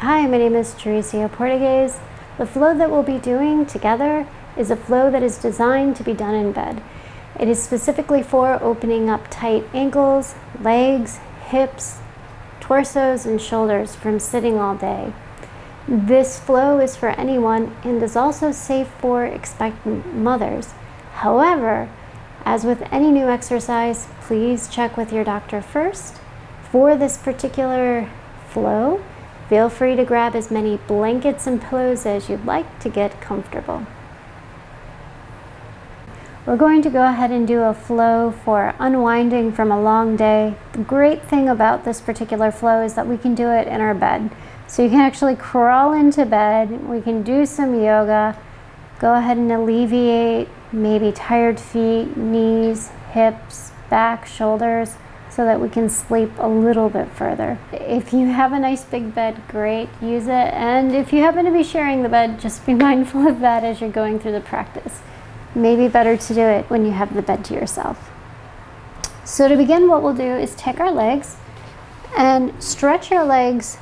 Hi, my name is Teresa Portugues. The flow that we'll be doing together is a flow that is designed to be done in bed. It is specifically for opening up tight ankles, legs, hips, torsos, and shoulders from sitting all day. This flow is for anyone and is also safe for expectant mothers. However, as with any new exercise, please check with your doctor first. For this particular flow, feel free to grab as many blankets and pillows as you'd like to get comfortable. We're going to go ahead and do a flow for unwinding from a long day. The great thing about this particular flow is that we can do it in our bed. So you can actually crawl into bed, we can do some yoga, go ahead and alleviate maybe tired feet, knees, hips, back, shoulders, so that we can sleep a little bit further. If you have a nice big bed, great, use it. And if you happen to be sharing the bed, just be mindful of that as you're going through the practice. Maybe better to do it when you have the bed to yourself. So to begin, what we'll do is take our legs and stretch your legs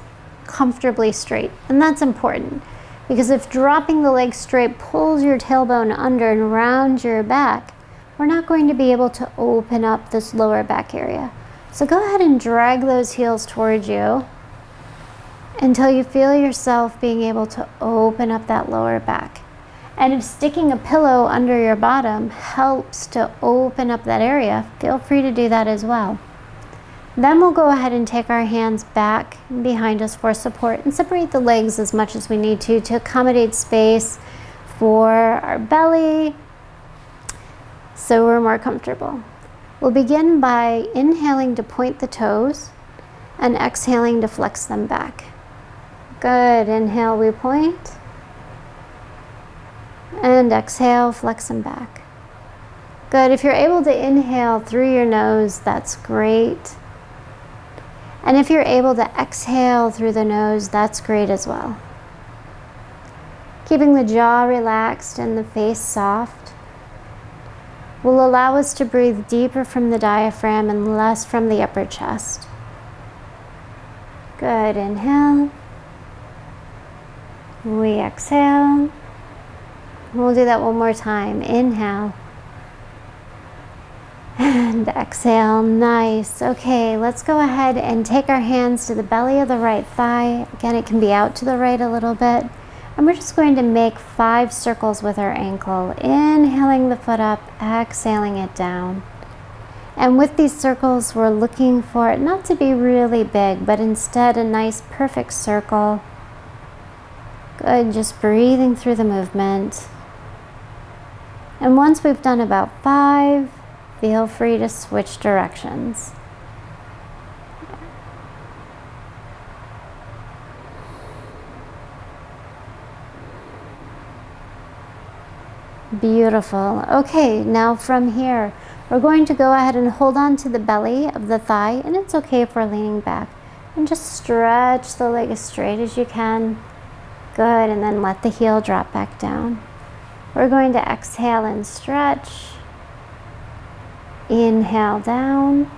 comfortably straight. And that's important because if dropping the legs straight pulls your tailbone under and around your back, we're not going to be able to open up this lower back area. So go ahead and drag those heels towards you until you feel yourself being able to open up that lower back. And if sticking a pillow under your bottom helps to open up that area, feel free to do that as well. Then we'll go ahead and take our hands back behind us for support and separate the legs as much as we need to accommodate space for our belly so we're more comfortable. We'll begin by inhaling to point the toes and exhaling to flex them back. Good. Inhale, we point. And exhale, flex them back. Good. If you're able to inhale through your nose, that's great. And if you're able to exhale through the nose, that's great as well. Keeping the jaw relaxed and the face soft will allow us to breathe deeper from the diaphragm and less from the upper chest. Good. Inhale. We exhale. We'll do that one more time. Inhale. And exhale. Nice. Okay, let's go ahead and take our hands to the belly of the right thigh. Again, it can be out to the right a little bit. And we're just going to make 5 circles with our ankle. Inhaling the foot up, exhaling it down. And with these circles, we're looking for it not to be really big, but instead a nice perfect circle. Good, just breathing through the movement. And once we've done about 5, feel free to switch directions. Beautiful. Okay, now from here, we're going to go ahead and hold on to the belly of the thigh, and it's okay if we're leaning back. And just stretch the leg as straight as you can. Good, and then let the heel drop back down. We're going to exhale and stretch. Inhale down.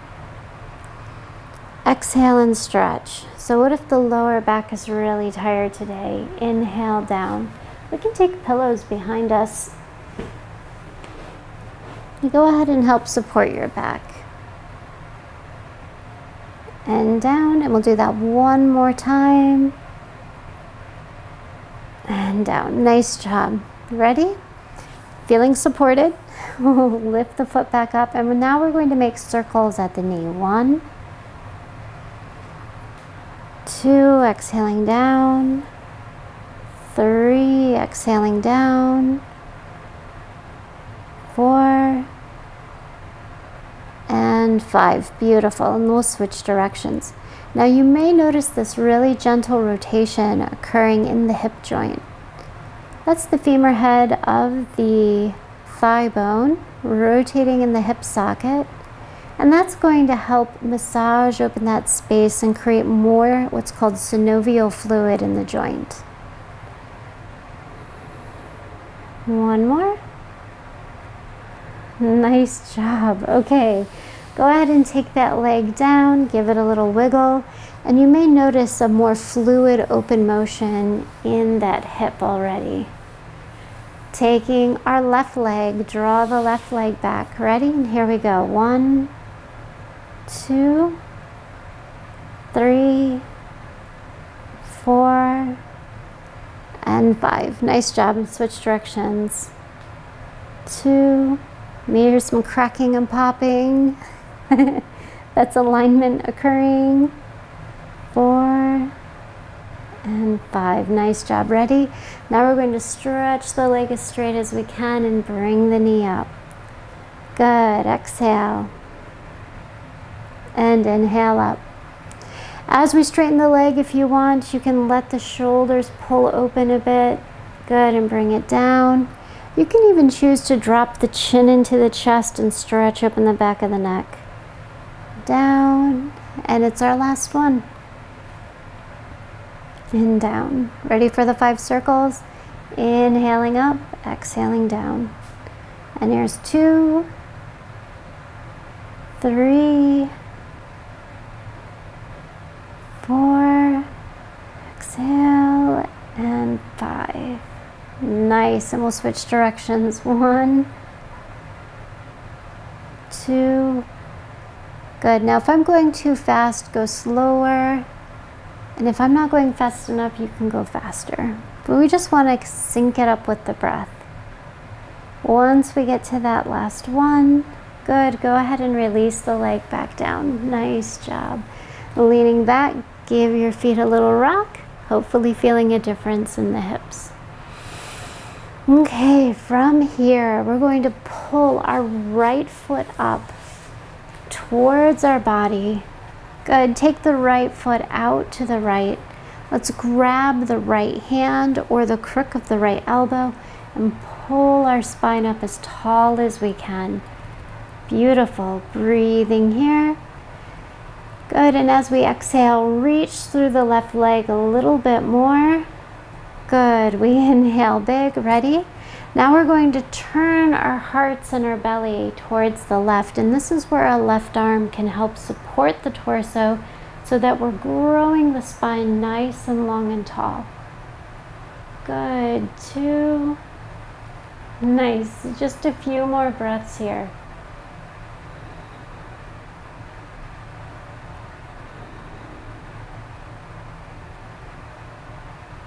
Exhale and stretch. So what if the lower back is really tired today? Inhale down. We can take pillows behind us. You go ahead and help support your back. And down, and we'll do that one more time. And down. Nice job. Ready? Feeling supported? Lift the foot back up, and now we're going to make circles at the knee. 1, 2, exhaling down. 3, exhaling down. 4, and 5. Beautiful. And we'll switch directions. Now you may notice this really gentle rotation occurring in the hip joint. That's the femur head of the thigh bone rotating in the hip socket. And that's going to help massage open that space and create more what's called synovial fluid in the joint. One more. Nice job. Okay, Go ahead and take that leg down, give it a little wiggle, and you may notice a more fluid open motion in that hip already. Taking our left leg, draw the left leg back. Ready? And here we go. 1, 2, 3, 4, and 5. Nice job. And switch directions. 2, maybe here's some cracking and popping. That's alignment occurring. 4 and 5. Nice job. Ready? Now we're going to stretch the leg as straight as we can and bring the knee up. Good. Exhale. And inhale up. As we straighten the leg, if you want, you can let the shoulders pull open a bit. Good. And bring it down. You can even choose to drop the chin into the chest and stretch open the back of the neck. Down. And it's our last one. And down. Ready for the 5 circles? Inhaling up, exhaling down. And here's 2, 3, 4, exhale, and 5. Nice, and we'll switch directions. 1, 2, good. Now if I'm going too fast, go slower. And if I'm not going fast enough, you can go faster. But we just want to sync it up with the breath. Once we get to that last one, good, go ahead and release the leg back down. Nice job. Leaning back, give your feet a little rock, hopefully feeling a difference in the hips. Okay, from here, we're going to pull our right foot up towards our body. Good. Take the right foot out to the right. Let's grab the right hand or the crook of the right elbow and pull our spine up as tall as we can. Beautiful. Breathing here. Good. And as we exhale, reach through the left leg a little bit more. Good. We inhale big. Ready? Now we're going to turn our hearts and our belly towards the left, and this is where our left arm can help support the torso so that we're growing the spine nice and long and tall. Good. 2. Nice. Just a few more breaths here.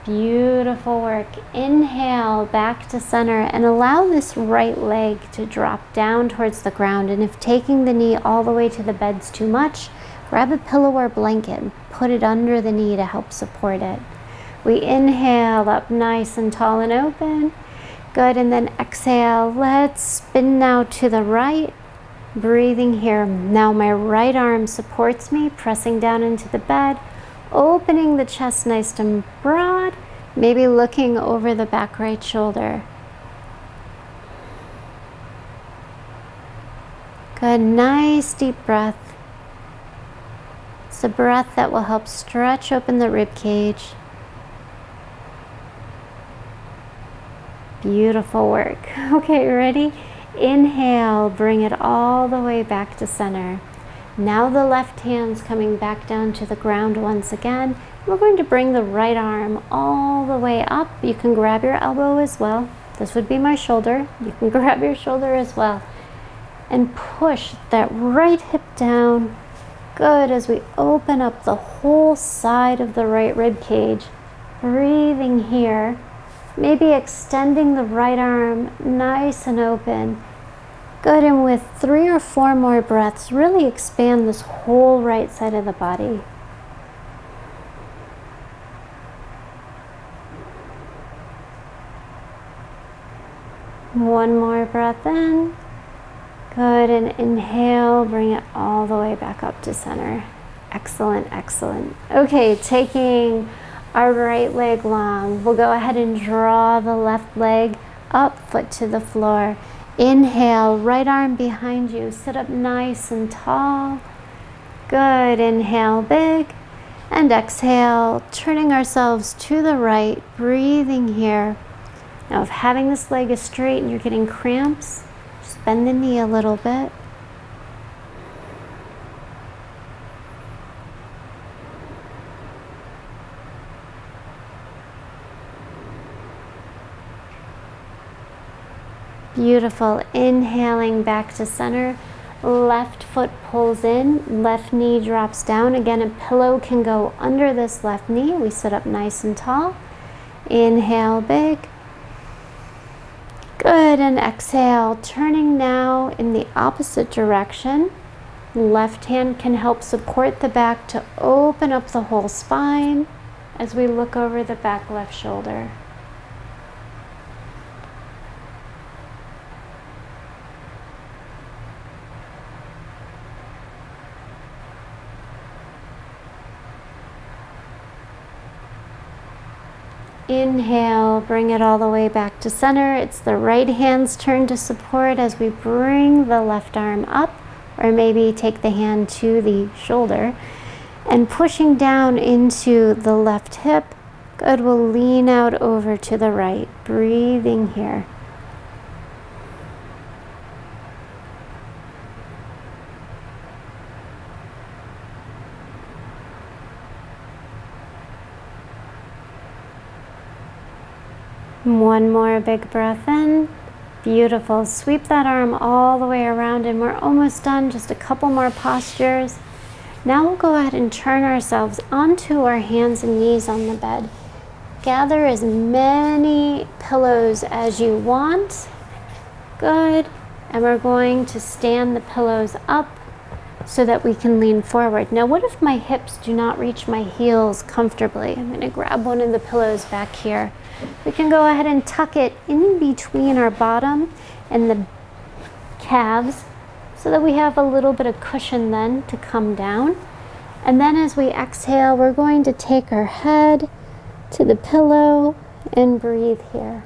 Beautiful work. Inhale back to center and allow this right leg to drop down towards the ground. And if taking the knee all the way to the bed's too much, grab a pillow or blanket and put it under the knee to help support it. We inhale up nice and tall and open. Good. And then exhale. Let's spin now to the right. Breathing here. Now my right arm supports me, pressing down into the bed. Opening the chest nice and broad, maybe looking over the back right shoulder. Good, nice deep breath. It's a breath that will help stretch open the rib cage. Beautiful work. Okay, ready? Inhale, bring it all the way back to center. Now the left hand's coming back down to the ground once again. We're going to bring the right arm all the way up. You can grab your elbow as well. This would be my shoulder. You can grab your shoulder as well. And push that right hip down. Good, as we open up the whole side of the right rib cage. Breathing here. Maybe extending the right arm nice and open. Good, and with 3 or 4 more breaths, really expand this whole right side of the body. One more breath in. Good, and inhale, bring it all the way back up to center. Excellent, excellent. Okay, taking our right leg long, we'll go ahead and draw the left leg up, foot to the floor. Inhale, right arm behind you, sit up nice and tall. Good, inhale big, and exhale, turning ourselves to the right, breathing here. Now if having this leg is straight and you're getting cramps, just bend the knee a little bit. Beautiful. Inhaling back to center. Left foot pulls in, left knee drops down. Again, a pillow can go under this left knee. We sit up nice and tall. Inhale big. Good, and exhale, turning now in the opposite direction. Left hand can help support the back to open up the whole spine as we look over the back left shoulder. Inhale, bring it all the way back to center. It's the right hand's turn to support as we bring the left arm up, or maybe take the hand to the shoulder and pushing down into the left hip. Good, we'll lean out over to the right, breathing here. One more big breath in. Beautiful. Sweep that arm all the way around and we're almost done. Just a couple more postures. Now we'll go ahead and turn ourselves onto our hands and knees on the bed. Gather as many pillows as you want. Good. And we're going to stand the pillows up so that we can lean forward. Now, what if my hips do not reach my heels comfortably? I'm going to grab one of the pillows back here. We can go ahead and tuck it in between our bottom and the calves so that we have a little bit of cushion then to come down. And then as we exhale, we're going to take our head to the pillow and breathe here.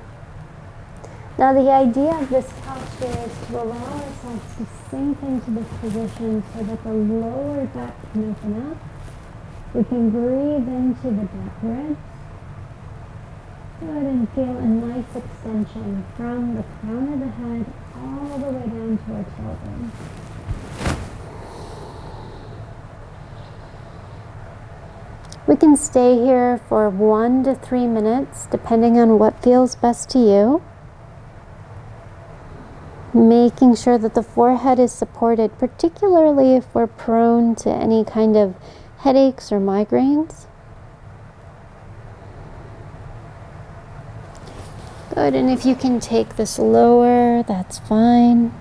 Now the idea of this posture is to allow ourselves to sink into this position so that the lower back can open up. We can breathe into the back ribs. Good, and feel a nice extension from the crown of the head all the way down to our tailbone. We can stay here for 1 to 3 minutes, depending on what feels best to you. Making sure that the forehead is supported, particularly if we're prone to any kind of headaches or migraines. Good, and if you can take this lower, that's fine.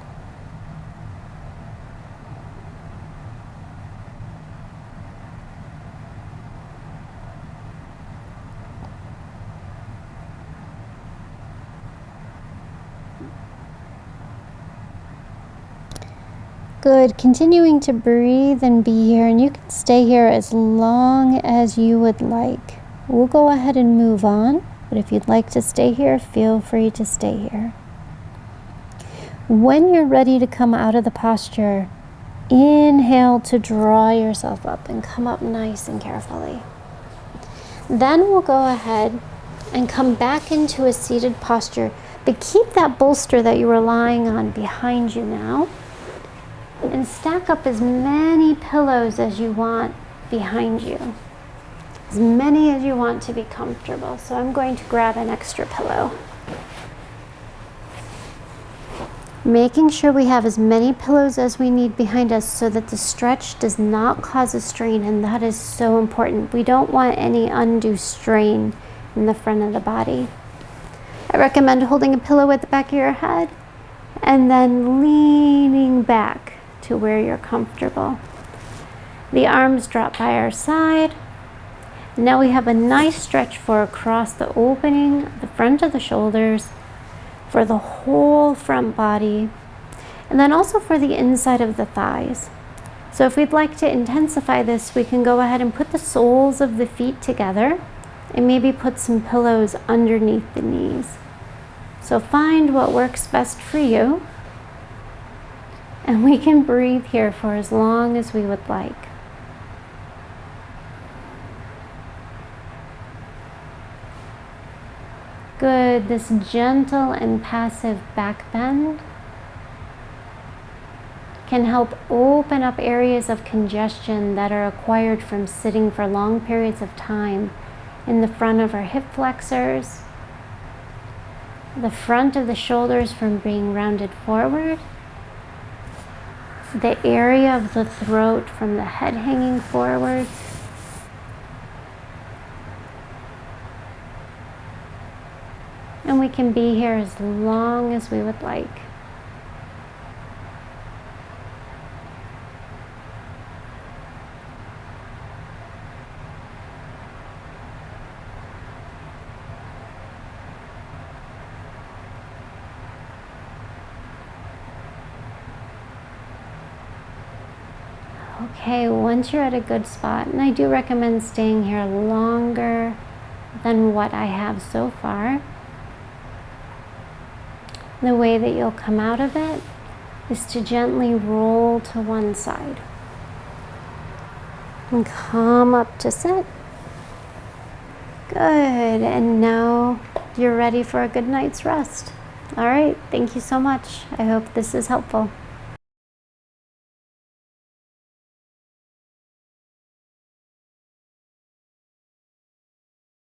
Good, continuing to breathe and be here, and you can stay here as long as you would like. We'll go ahead and move on. But if you'd like to stay here, feel free to stay here. When you're ready to come out of the posture, inhale to draw yourself up and come up nice and carefully. Then we'll go ahead and come back into a seated posture, but keep that bolster that you were lying on behind you now, and stack up as many pillows as you want behind you. As many as you want to be comfortable. So I'm going to grab an extra pillow. Making sure we have as many pillows as we need behind us so that the stretch does not cause a strain, and that is so important. We don't want any undue strain in the front of the body. I recommend holding a pillow at the back of your head and then leaning back to where you're comfortable. The arms drop by our side. Now we have a nice stretch for across the opening, the front of the shoulders, for the whole front body, and then also for the inside of the thighs. So if we'd like to intensify this, we can go ahead and put the soles of the feet together and maybe put some pillows underneath the knees. So find what works best for you, and we can breathe here for as long as we would like. Good, this gentle and passive back bend can help open up areas of congestion that are acquired from sitting for long periods of time in the front of our hip flexors the front of the shoulders from being rounded forward, the area of the throat from the head hanging forward, and we can be here as long as we would like. Okay, once you're at a good spot, and I do recommend staying here longer than what I have so far, the way that you'll come out of it is to gently roll to one side and come up to sit. Good, and now you're ready for a good night's rest. All right, thank you so much. I hope this is helpful.